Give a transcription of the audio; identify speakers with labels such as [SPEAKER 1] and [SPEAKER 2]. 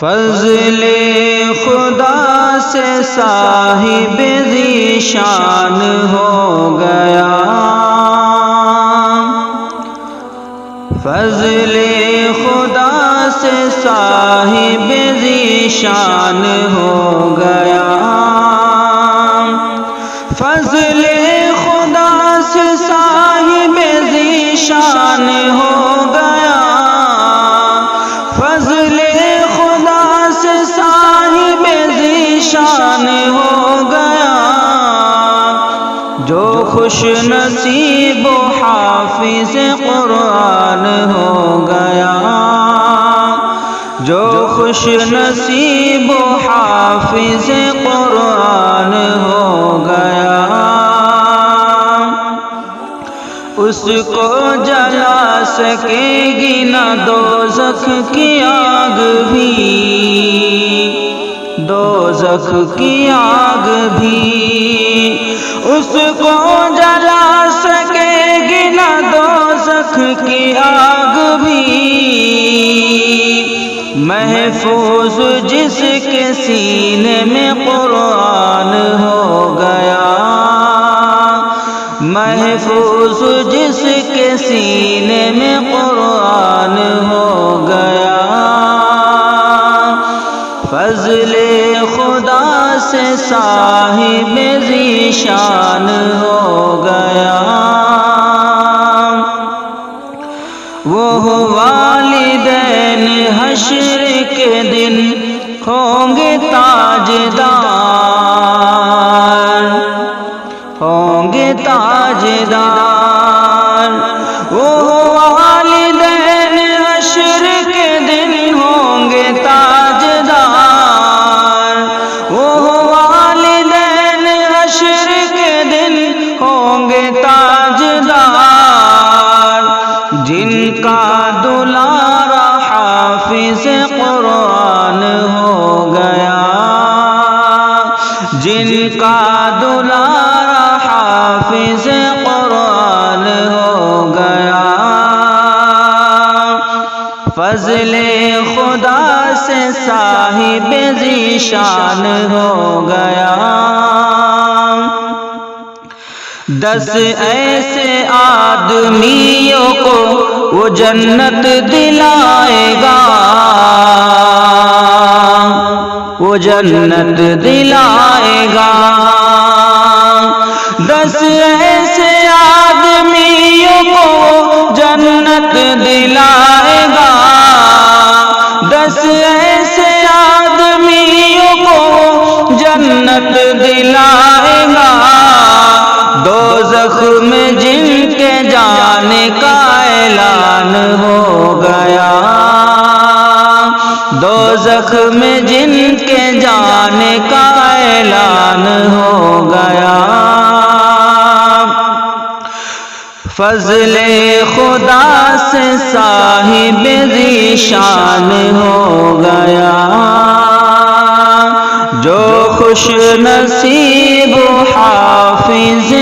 [SPEAKER 1] فضل خدا سے صاحب ذیشان ہو گیا، فضل خدا سے صاحب ذیشان ہو گیا، فضل خدا سے صاحب ذیشان ہو گیا، فضل خدا سے صاحب ذیشان ہو گیا، جو خوش نصیب و حافظ قرآن ہو گیا، جو خوش نصیب و حافظ قرآن ہو گیا، اس کو جلا سکے گی نہ دوزخ کی آگ بھی، دوزخ کی آگ بھی، اس کو جلا سکے گی نہ دوزخ کی آگ بھی، محفوظ جس کے سینے میں قرآن ہو گیا، محفوظ جس کے سینے میں قرآن ہو گیا، فضل خدا سے صاحب ذیشان ہو گیا، وہ والدین حشر کے دن ہوں گے تاجدار، ہوں گے تاجدار، وہ والدین حشر کے دن ہوں گے تاجدار، وہ والدین حشر کے دن ہوں گے تاجدار، جن کا دلارا حافظ قرآن ہو گیا، جن کا دلارا حافظ قرآن ہو گیا، فضل خدا سے صاحب ذیشان ہو گیا، 10 ایسے آدمیوں کو وہ جنت دلائے گا، وہ جنت دلائے گا، 10 ایسے آدمیوں کو جنت دلائے گا، 10 ایسے آدمیوں کو جنت دلائے گا، دوزخ میں جن کے جانے کا اعلان ہو گیا، دوزخ میں جن کے جانے کا اعلان ہو گیا، فضل خدا سے صاحب ذیشان ہو گیا، جو خوش نصیب حافظ